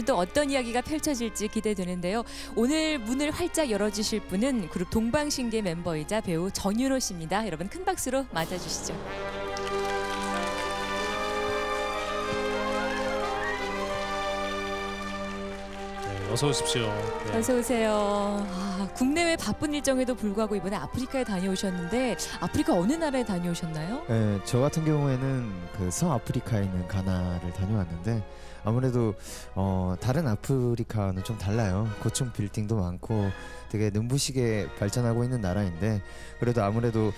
또 어떤 이야기가 펼쳐질지 기대되는데요. 오늘 문을 활짝 열어주실 분은 그룹 동방신기 멤버이자 배우 전윤호 씨입니다. 여러분 큰 박수로 맞아주시죠. 네, 어서 오십시오. 네. 어서 오세요. 국내외 바쁜 일정에도 불구하고 이번에 아프리카에 다녀오셨는데 아프리카 어느 나라에 다녀오셨나요? 네, 저 같은 경우에는 그 서아프리카에 있는 가나를 다녀왔는데 아무래도 다른 아프리카는 좀 달라요. 고층 빌딩도 많고 되게 눈부시게 발전하고 있는 나라인데 그래도 아무래도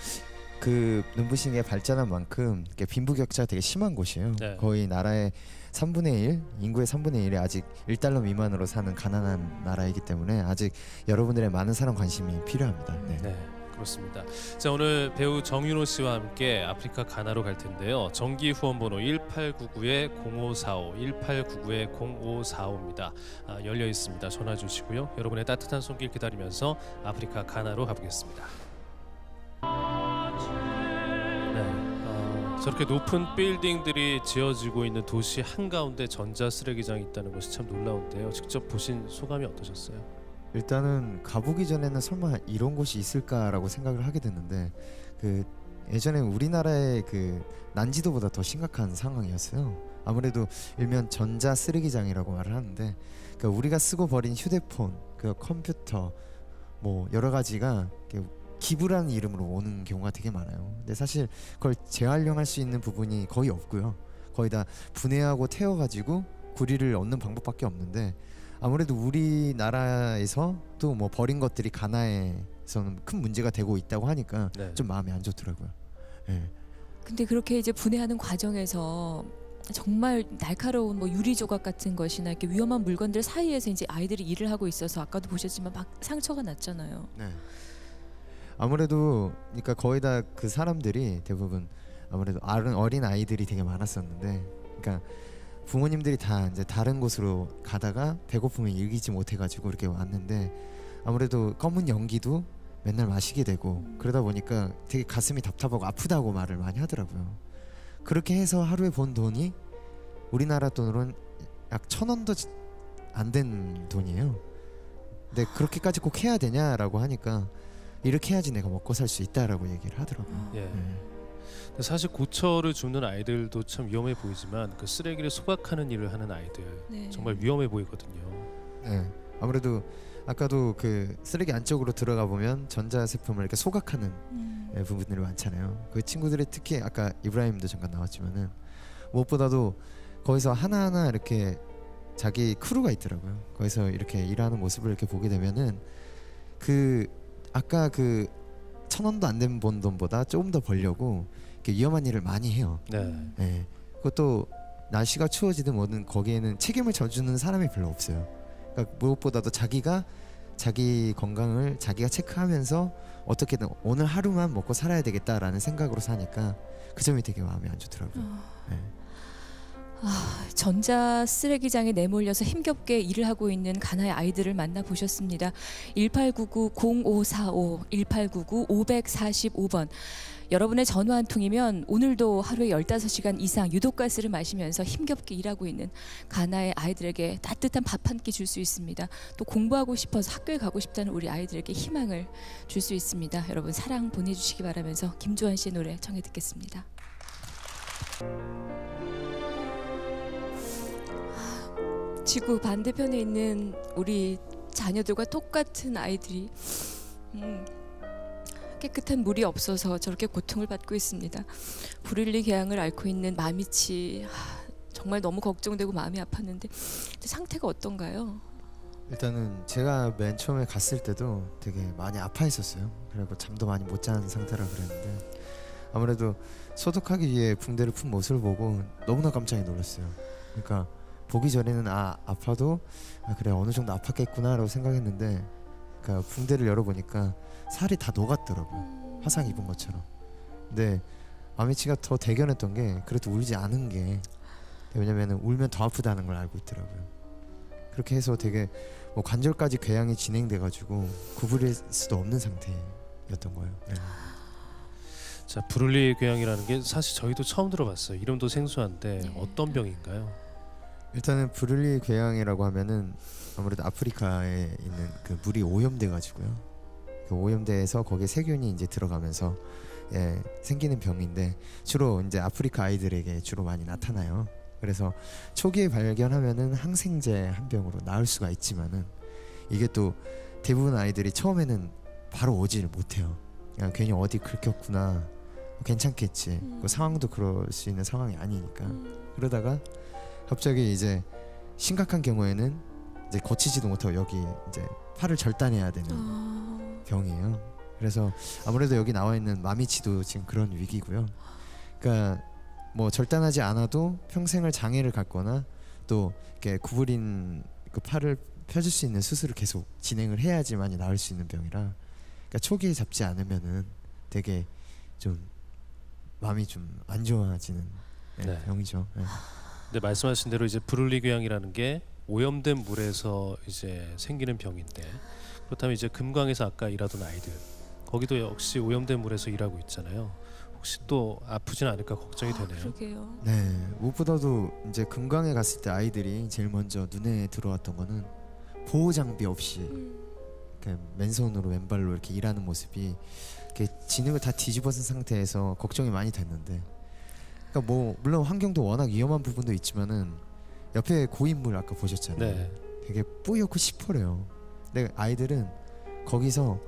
그 눈부시게 발전한 만큼 빈부격차가 되게 심한 곳이에요. 네. 거의 나라의 3분의 1, 인구의 3분의 1이 아직 1달러 미만으로 사는 가난한 나라이기 때문에 아직 여러분들의 많은 사랑 관심이 필요합니다. 네. 네, 그렇습니다. 자, 오늘 배우 정윤호 씨와 함께 아프리카 가나로 갈 텐데요. 정기 후원번호 1899-0545, 1899-0545입니다. 열려 있습니다. 전화 주시고요. 여러분의 따뜻한 손길 기다리면서 아프리카 가나로 가보겠습니다. 저렇게 높은 빌딩들이 지어지고 있는 도시 한가운데 전자 쓰레기장이 있다는 것이 참 놀라운데요. 직접 보신 소감이 어떠셨어요? 일단은 가보기 전에는 설마 이런 곳이 있을까라고 생각을 하게 됐는데 그 예전에 우리나라의 그 난지도보다 더 심각한 상황이었어요. 아무래도 일면 전자 쓰레기장이라고 말을 하는데 그러니까 우리가 쓰고 버린 휴대폰, 그 컴퓨터 뭐 여러 가지가 기부라는 이름으로 오는 경우가 되게 많아요. 근데 사실 그걸 재활용할 수 있는 부분이 거의 없고요. 거의 다 분해하고 태워가지고 구리를 얻는 방법밖에 없는데 아무래도 우리나라에서 또 뭐 버린 것들이 가나에서는 큰 문제가 되고 있다고 하니까 네. 좀 마음이 안 좋더라고요. 네. 근데 그렇게 이제 분해하는 과정에서 정말 날카로운 뭐 유리 조각 같은 것이나 이렇게 위험한 물건들 사이에서 이제 아이들이 일을 하고 있어서 아까도 보셨지만 막 상처가 났잖아요. 네. 아무래도 그러니까 거의 다 그 사람들이 대부분 아무래도 어린 아이들이 되게 많았었는데, 그러니까 부모님들이 다 이제 다른 곳으로 가다가 배고픔을 이기지 못해가지고 이렇게 왔는데 아무래도 검은 연기도 맨날 마시게 되고 그러다 보니까 되게 가슴이 답답하고 아프다고 말을 많이 하더라고요. 그렇게 해서 하루에 번 돈이 우리나라 돈으로는 약 1,000원도 안 된 돈이에요. 근데 그렇게까지 꼭 해야 되냐라고 하니까 이렇게 해야지 내가 먹고 살 수 있다라고 얘기를 하더라고요. 예. 사실 고철을 줍는 아이들도 참 위험해 보이지만 그 쓰레기를 소각하는 일을 하는 아이들 네. 정말 위험해 보이거든요. 네. 아무래도 아까도 그 쓰레기 안쪽으로 들어가 보면 전자제품을 이렇게 소각하는 부분들이 많잖아요. 그 친구들이 특히 아까 이브라임도 잠깐 나왔지만은 무엇보다도 거기서 하나하나 이렇게 자기 크루가 있더라고요. 거기서 이렇게 일하는 모습을 이렇게 보게 되면은 그 아까 그 1,000원도 안 된 번 돈보다 조금 더 벌려고 이렇게 위험한 일을 많이 해요. 네. 네. 그것도 날씨가 추워지든 뭐든 거기에는 책임을 져주는 사람이 별로 없어요. 그러니까 무엇보다도 자기가 자기 건강을 자기가 체크하면서 어떻게든 오늘 하루만 먹고 살아야 되겠다라는 생각으로 사니까 그 점이 되게 마음이 안 좋더라고요. 네. 전자 쓰레기장에 내몰려서 힘겹게 일을 하고 있는 가나의 아이들을 만나보셨습니다. 1899-0545, 1899-545번. 여러분의 전화 한 통이면 오늘도 하루에 15시간 이상 유독가스를 마시면서 힘겹게 일하고 있는 가나의 아이들에게 따뜻한 밥 한 끼 줄 수 있습니다. 또 공부하고 싶어서 학교에 가고 싶다는 우리 아이들에게 희망을 줄 수 있습니다. 여러분 사랑 보내주시기 바라면서 김조한 씨의 노래 청해 듣겠습니다. 지구 반대편에 있는 우리 자녀들과 똑같은 아이들이 깨끗한 물이 없어서 저렇게 고통을 받고 있습니다. 불일리 개항을 앓고 있는 마미치, 정말 너무 걱정되고 마음이 아팠는데 상태가 어떤가요? 일단은 제가 맨 처음에 갔을 때도 되게 많이 아파했었어요. 그리고 잠도 많이 못 자는 상태라 그랬는데 아무래도 소독하기 위해 붕대를 푼 모습을 보고 너무나 깜짝 놀랐어요. 그러니까 보기 전에는 아파도 그래 어느 정도 아팠겠구나라고 생각했는데 그러니까 붕대를 열어보니까 살이 다 녹았더라고요. 화상 입은 것처럼. 근데 마미치가 더 대견했던 게 그래도 울지 않은 게, 왜냐면 울면 더 아프다는 걸 알고 있더라고요. 그렇게 해서 되게 뭐 관절까지 궤양이 진행돼가지고 구부릴 수도 없는 상태였던 거예요. 네. 자, 브룰리 궤양이라는 게 사실 저희도 처음 들어봤어요. 이름도 생소한데 네. 어떤 병인가요? 일단은 브룰리 궤양이라고 하면은 아무래도 아프리카에 있는 그 물이 오염돼 가지고요. 그 오염돼서 거기에 세균이 이제 들어가면서 생기는 병인데 주로 이제 아프리카 아이들에게 주로 많이 나타나요. 그래서 초기에 발견하면은 항생제 한 병으로 나을 수가 있지만은 이게 또 대부분 아이들이 처음에는 바로 오지를 못해요. 그냥 괜히 어디 긁혔구나, 괜찮겠지. 그 상황도 그럴 수 있는 상황이 아니니까. 그러다가 갑자기 이제 심각한 경우에는 이제 고치지도 못하고 여기 이제 팔을 절단해야 되는 병이에요. 그래서 아무래도 여기 나와 있는 마미치도 지금 그런 위기고요. 그러니까 뭐 절단하지 않아도 평생을 장애를 갖거나 또 이렇게 구부린 그 팔을 펴줄 수 있는 수술을 계속 진행을 해야지만이 나을 수 있는 병이라, 그러니까 초기에 잡지 않으면은 되게 좀 마음이 좀 안 좋아지는 네. 병이죠. 네. 근데 말씀하신 대로 이제 브룰리 궤양이라는 게 오염된 물에서 이제 생기는 병인데, 그렇다면 이제 금강에서 아까 일하던 아이들, 거기도 역시 오염된 물에서 일하고 있잖아요. 혹시 또 아프진 않을까 걱정이 되네요. 그러게요. 네, 무엇보다도 이제 금강에 갔을 때 아이들이 제일 먼저 눈에 들어왔던 거는 보호 장비 없이 이렇게 맨손으로 맨발로 이렇게 일하는 모습이 이렇게 진흙을 다 뒤집어쓴 상태에서 걱정이 많이 됐는데, 그러니까 뭐 물론 환경도 워낙 위험한 부분도 있지만은 옆에 고인물 아까 보셨잖아요. 네. 되게 뿌옇고 시퍼래요. 근데 아이들은 거기서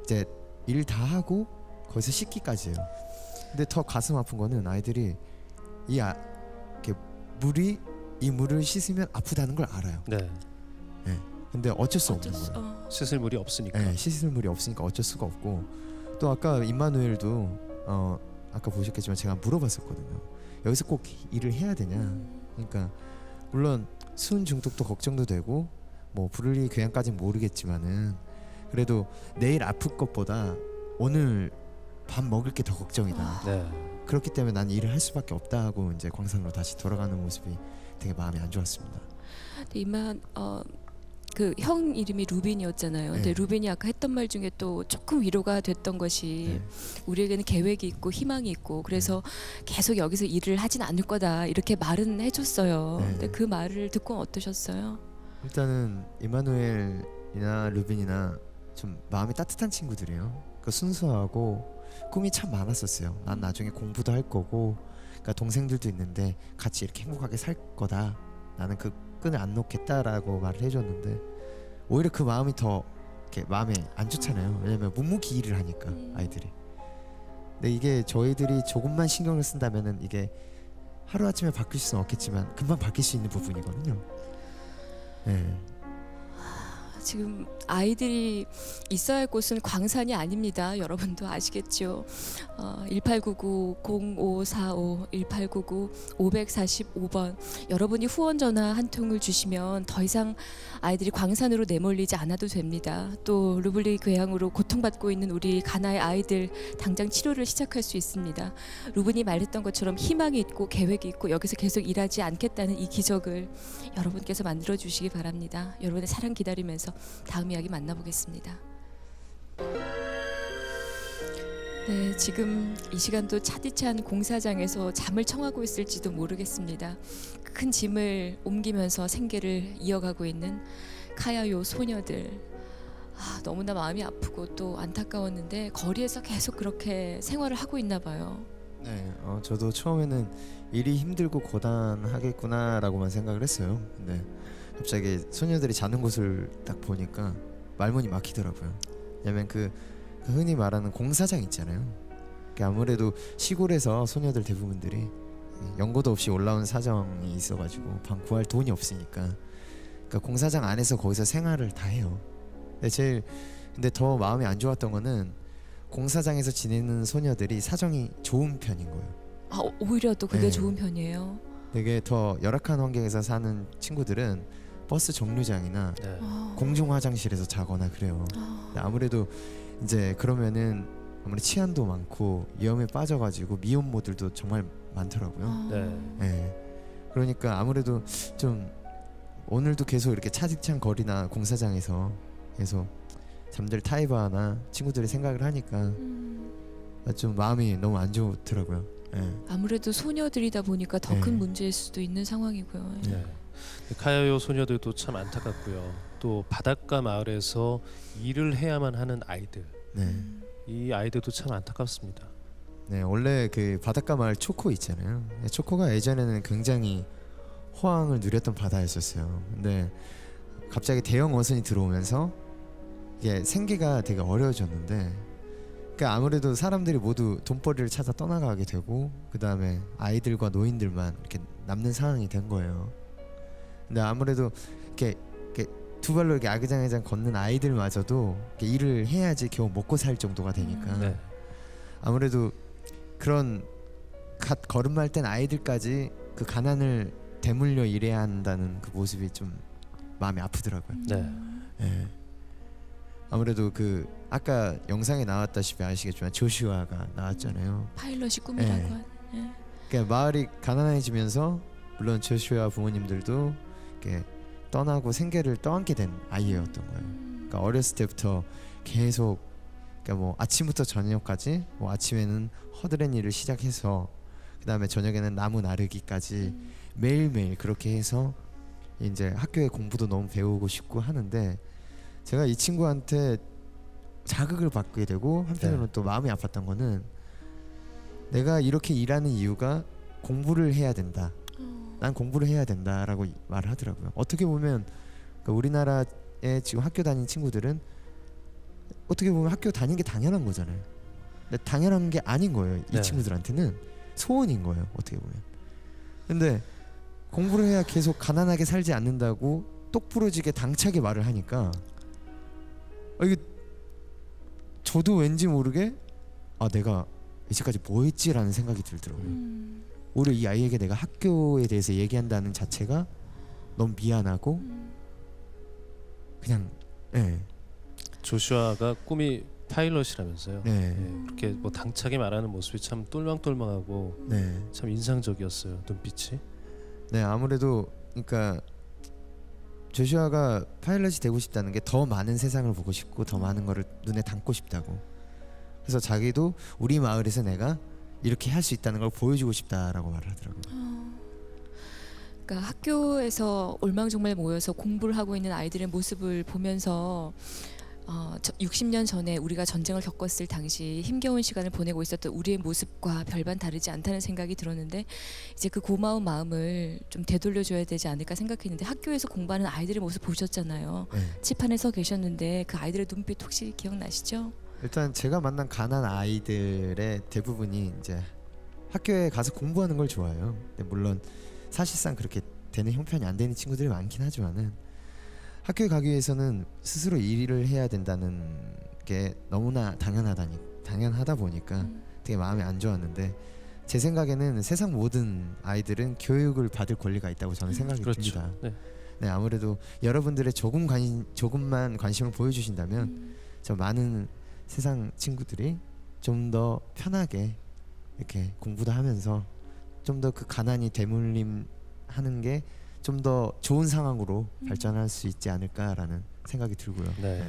이제 일 다 하고 거기서 씻기까지예요. 근데 더 가슴 아픈 거는 아이들이 이렇게 이 물을 씻으면 아프다는 걸 알아요. 네. 네. 근데 어쩔 수 없는 거예요. 씻을 물이 없으니까. 네, 씻을 물이 없으니까 어쩔 수가 없고, 또 아까 임마누엘도 아까 보셨겠지만 제가 물어봤었거든요. 여기서 꼭 일을 해야 되냐. 그러니까 물론 수은 중독도 걱정도 되고 뭐 브룰리 궤양까지는 모르겠지만은 그래도 내일 아플 것보다 오늘 밥 먹을 게 더 걱정이다. 네. 그렇기 때문에 난 일을 할 수밖에 없다 하고 이제 광산으로 다시 돌아가는 모습이 되게 마음이 안 좋았습니다. 근데 이만 그 형 이름이 루빈이었잖아요. 근데 네. 루빈이 아까 했던 말 중에 또 조금 위로가 됐던 것이, 우리에게는 계획이 있고 희망이 있고 그래서 계속 여기서 일을 하진 않을 거다 이렇게 말은 해줬어요. 네. 근데 그 말을 듣고 어떠셨어요? 일단은 이마누엘이나 루빈이나 좀 마음이 따뜻한 친구들이에요. 그 순수하고 꿈이 참 많았었어요. 난 나중에 공부도 할 거고, 그러니까 동생들도 있는데 같이 이렇게 행복하게 살 거다. 나는 그 끈을 안 놓겠다라고 말을 해줬는데 오히려 그 마음이 더 이렇게 마음에 안 좋잖아요. 왜냐면 묵묵히 일을 하니까 아이들이. 근데 이게 저희들이 조금만 신경을 쓴다면은 이게 하루 아침에 바뀔 수는 없겠지만 금방 바뀔 수 있는 부분이거든요. 네. 지금 아이들이 있어야 할 곳은 광산이 아닙니다. 여러분도 아시겠죠? 1899-0545 1899-545번 여러분이 후원 전화 한 통을 주시면 더 이상 아이들이 광산으로 내몰리지 않아도 됩니다. 또 루블리 궤양으로 고통받고 있는 우리 가나의 아이들 당장 치료를 시작할 수 있습니다. 루빈이 말했던 것처럼 희망이 있고 계획이 있고 여기서 계속 일하지 않겠다는 이 기적을 여러분께서 만들어 주시기 바랍니다. 여러분의 사랑 기다리면서 다음 이야기 만나보겠습니다. 네, 지금 이 시간도 차디찬 공사장에서 잠을 청하고 있을지도 모르겠습니다. 큰 짐을 옮기면서 생계를 이어가고 있는 카야요 소녀들, 너무나 마음이 아프고 또 안타까웠는데 거리에서 계속 그렇게 생활을 하고 있나 봐요. 네, 저도 처음에는 일이 힘들고 고단하겠구나라고만 생각을 했어요. 근데 갑자기 소녀들이 자는 곳을 딱 보니까 말문이 막히더라고요. 왜냐면 그 흔히 말하는 공사장 있잖아요. 아무래도 시골에서 소녀들 대부분들이 연고도 없이 올라온 사정이 있어가지고 방 구할 돈이 없으니까, 그러니까 공사장 안에서 거기서 생활을 다 해요. 근데 더 마음이 안 좋았던 거는 공사장에서 지내는 소녀들이 사정이 좋은 편인 거예요. 오히려 또 그게 네. 좋은 편이에요. 되게 더 열악한 환경에서 사는 친구들은 버스 정류장이나 네. 공중 화장실에서 자거나 그래요. 근데 아무래도 이제 그러면은 아무리 치안도 많고 위험에 빠져가지고 미혼모들도 정말 많더라고요. 네. 네. 그러니까 아무래도 좀 오늘도 계속 이렇게 차디찬 거리나 공사장에서 계속 잠들 타이바나 친구들이 생각을 하니까 좀 마음이 너무 안 좋더라고요. 네. 아무래도 소녀들이다 보니까 더 큰 네. 문제일 수도 있는 상황이고요. 네. 카야요 소녀들도 참 안타깝고요. 또 바닷가 마을에서 일을 해야만 하는 아이들, 네. 이 아이들도 참 안타깝습니다. 네, 원래 그 바닷가 마을 초코 있잖아요. 초코가 예전에는 굉장히 호황을 누렸던 바다였었어요. 근데 갑자기 대형 어선이 들어오면서 이게 생계가 되게 어려워졌는데, 그러니까 아무래도 사람들이 모두 돈벌이를 찾아 떠나가게 되고, 그 다음에 아이들과 노인들만 이렇게 남는 상황이 된 거예요. 근데 아무래도 이렇게 두 발로 이렇게 아기장아기장 걷는 아이들마저도 이렇게 일을 해야지 겨우 먹고 살 정도가 되니까 네. 아무래도 그런 갓 걸음말 땐 아이들까지 그 가난을 대물려 일해야 한다는 그 모습이 좀 마음이 아프더라고요. 네. 네. 아무래도 그 아까 영상에 나왔다시피 아시겠지만 조슈아가 나왔잖아요. 파일럿이 꿈이라고 네. 한. 예. 그러니까 마을이 가난해지면서 물론 조슈아 부모님들도 이렇게 떠나고 생계를 떠안게 된 아이였던 거예요. 그러니까 어렸을 때부터 계속, 그러니까 뭐 아침부터 저녁까지, 뭐 아침에는 허드렛 일을 시작해서 그 다음에 저녁에는 나무 나르기까지 매일매일 그렇게 해서 이제 학교에 공부도 너무 배우고 싶고 하는데, 제가 이 친구한테 자극을 받게 되고 한편으로는 또 마음이 아팠던 거는, 내가 이렇게 일하는 이유가 공부를 해야 된다, 난 공부를 해야 된다라고 말을 하더라고요. 어떻게 보면 그러니까 우리나라에 지금 학교 다니는 친구들은 어떻게 보면 학교 다니는 게 당연한 거잖아요. 근데 당연한 게 아닌 거예요. 이 네. 친구들한테는 소원인 거예요, 어떻게 보면. 근데 공부를 해야 계속 가난하게 살지 않는다고 똑부러지게 당차게 말을 하니까, 이게 저도 왠지 모르게 내가 이제까지 뭐 했지라는 생각이 들더라고요. 오히려 이 아이에게 내가 학교에 대해서 얘기한다는 자체가 너무 미안하고 그냥 조슈아가 꿈이 파일럿이라면서요. 네. 네, 그렇게 뭐 당차게 말하는 모습이 참 똘망똘망하고 네. 참 인상적이었어요. 눈빛이. 네, 아무래도 그러니까 조슈아가 파일럿이 되고 싶다는 게 더 많은 세상을 보고 싶고 더 많은 거를 눈에 담고 싶다고. 그래서 자기도 우리 마을에서 내가 이렇게 할 수 있다는 걸 보여주고 싶다라고 말을 하더라고요. 그러니까 학교에서 올망정말 모여서 공부를 하고 있는 아이들의 모습을 보면서 60년 전에 우리가 전쟁을 겪었을 당시 힘겨운 시간을 보내고 있었던 우리의 모습과 별반 다르지 않다는 생각이 들었는데, 이제 그 고마운 마음을 좀 되돌려줘야 되지 않을까 생각했는데, 학교에서 공부하는 아이들의 모습 보셨잖아요. 네. 칠판에 서 계셨는데 그 아이들의 눈빛 혹시 기억나시죠? 일단 제가 만난 가난 아이들의 대부분이 이제 학교에 가서 공부하는 걸 좋아해요. 근데 물론 사실상 그렇게 되는 형편이 안 되는 친구들이 많긴 하지만은, 학교에 가기 위해서는 스스로 일을 해야 된다는 게 너무나 당연하다 보니까 되게 마음이 안 좋았는데, 제 생각에는 세상 모든 아이들은 교육을 받을 권리가 있다고 저는 생각이 그렇죠. 듭니다. 네. 네, 아무래도 여러분들의 조금만 관심을 보여주신다면 저 많은 세상 친구들이 좀 더 편하게 이렇게 공부도 하면서 좀 더 그 가난이 대물림하는 게 좀 더 좋은 상황으로 발전할 수 있지 않을까라는 생각이 들고요. 네.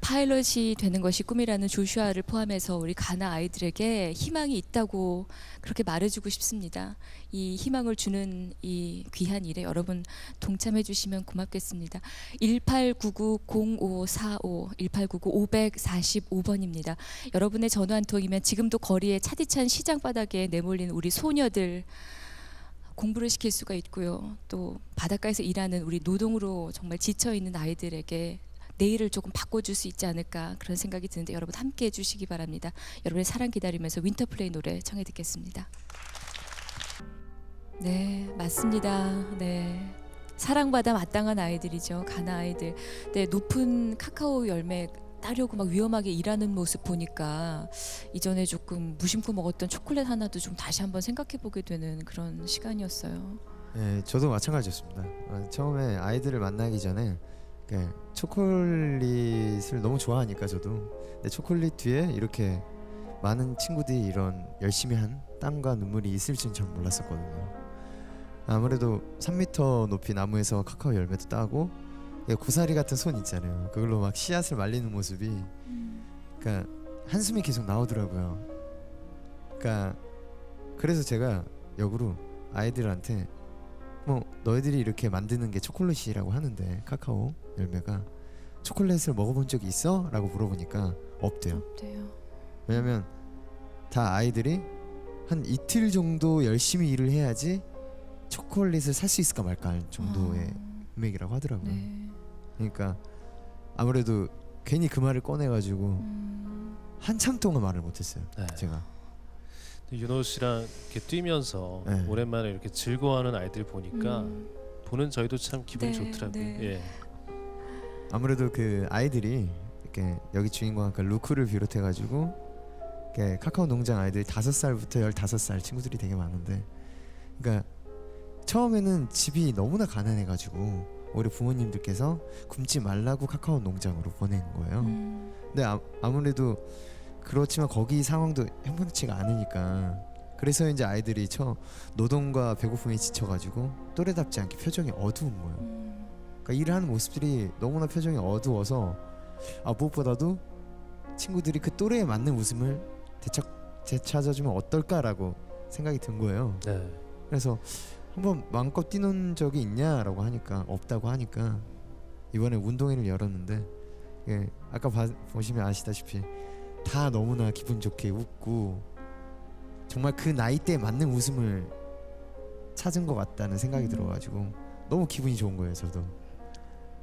파일럿이 되는 것이 꿈이라는 조슈아를 포함해서 우리 가나 아이들에게 희망이 있다고 그렇게 말해주고 싶습니다. 이 희망을 주는 이 귀한 일에 여러분 동참해 주시면 고맙겠습니다. 1899-0545 1899-545번입니다. 여러분의 전화 한 통이면 지금도 거리에 차디찬 시장 바닥에 내몰린 우리 소녀들 공부를 시킬 수가 있고요. 또 바닷가에서 일하는 우리 노동으로 정말 지쳐있는 아이들에게 내일을 조금 바꿔줄 수 있지 않을까 그런 생각이 드는데, 여러분 함께 해주시기 바랍니다. 여러분의 사랑 기다리면서 윈터플레이 노래 청해 듣겠습니다. 네, 맞습니다. 네, 사랑받아 마땅한 아이들이죠. 가나 아이들. 네, 높은 카카오 열매 따려고 막 위험하게 일하는 모습 보니까 이전에 조금 무심코 먹었던 초콜릿 하나도 좀 다시 한번 생각해 보게 되는 그런 시간이었어요. 네, 저도 마찬가지였습니다. 처음에 아이들을 만나기 전에 초콜릿을 너무 좋아하니까 저도, 근데 초콜릿 뒤에 이렇게 많은 친구들이 이런 열심히 한 땀과 눈물이 있을 줄은 잘 몰랐었거든요. 아무래도 3m 높이 나무에서 카카오 열매도 따고, 고사리 같은 손 있잖아요. 그걸로 막 씨앗을 말리는 모습이, 그러니까 한숨이 계속 나오더라고요. 그러니까 그래서 제가 역으로 아이들한테 뭐 너희들이 이렇게 만드는 게 초콜릿이라고 하는데 카카오 열매가 초콜릿을 먹어본 적이 있어? 라고 물어보니까 없대요. 없대요. 왜냐면 다 아이들이 한 이틀 정도 열심히 일을 해야지 초콜릿을 살 수 있을까 말까 할 정도의 금액이라고 하더라고요. 네. 그러니까 아무래도 괜히 그 말을 꺼내가지고 한참 동안 말을 못했어요. 네. 제가. 윤호 씨랑 이렇게 뛰면서 네. 오랜만에 이렇게 즐거워하는 아이들 보니까 보는 저희도 참 기분이 네, 좋더라고요. 네. 예. 아무래도 그 아이들이 이렇게 여기 주인공 아까 루크를 비롯해가지고 이렇게 카카오 농장 아이들이 5살부터 15살 친구들이 되게 많은데, 그러니까 처음에는 집이 너무나 가난해가지고 우리 부모님들께서 굶지 말라고 카카오 농장으로 보낸 거예요. 근데 아무래도 그렇지만 거기 상황도 형평치가 않으니까 그래서 이제 아이들이 노동과 배고픔에 지쳐가지고 또래답지 않게 표정이 어두운 거예요. 그러니까 일을 하는 모습들이 너무나 표정이 어두워서 무엇보다도 친구들이 그 또래에 맞는 웃음을 되찾아주면 어떨까라고 생각이 든 거예요. 네. 그래서 한번 마음껏 뛰는 적이 있냐라고 하니까 없다고 하니까 이번에 운동회를 열었는데, 예, 아까 보시면 아시다시피 다 너무나 기분 좋게 웃고 정말 그 나이대에 맞는 웃음을 찾은 것 같다는 생각이 들어가지고 너무 기분이 좋은 거예요. 저도.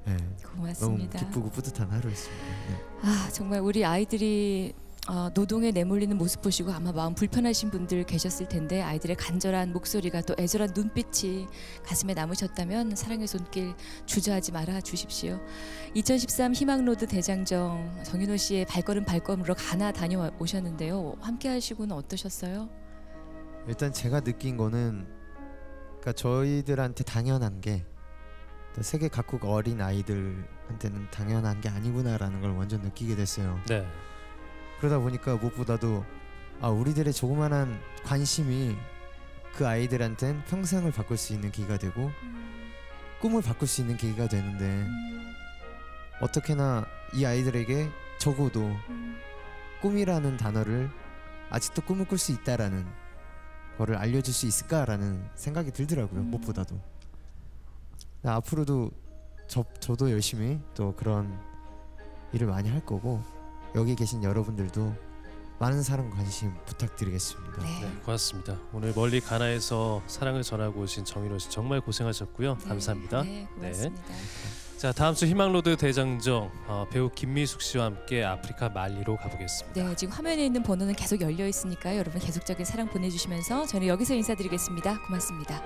네, 고맙습니다. 너무 기쁘고 뿌듯한 하루였습니다. 네. 정말 우리 아이들이 노동에 내몰리는 모습 보시고 아마 마음 불편하신 분들 계셨을 텐데, 아이들의 간절한 목소리가 또 애절한 눈빛이 가슴에 남으셨다면 사랑의 손길 주저하지 말아 주십시오. 2013 희망로드 대장정, 정윤호 씨의 발걸음으로 가나 다녀오셨는데요. 함께 하시고는 어떠셨어요? 일단 제가 느낀 거는, 그러니까 저희들한테 당연한 게 또 세계 각국 어린 아이들한테는 당연한 게 아니구나라는 걸 완전 느끼게 됐어요. 네. 그러다 보니까 무엇보다도 우리들의 조그만한 관심이 그 아이들한텐 평생을 바꿀 수 있는 계기가 되고 꿈을 바꿀 수 있는 계기가 되는데, 어떻게나 이 아이들에게 적어도 꿈이라는 단어를, 아직도 꿈을 꿀 수 있다라는 거를 알려줄 수 있을까라는 생각이 들더라고요. 무엇보다도. 앞으로도 저도 열심히 또 그런 일을 많이 할 거고, 여기 계신 여러분들도 많은 사랑 관심 부탁드리겠습니다. 네, 고맙습니다. 오늘 멀리 가나에서 사랑을 전하고 오신 정윤호 씨 정말 고생하셨고요. 네, 감사합니다. 네, 고맙습니다. 자, 다음 주 희망로드 대장정 배우 김미숙 씨와 함께 아프리카 말리로 가보겠습니다. 네, 지금 화면에 있는 번호는 계속 열려 있으니까요. 여러분 계속적인 사랑 보내주시면서 저는 여기서 인사드리겠습니다. 고맙습니다.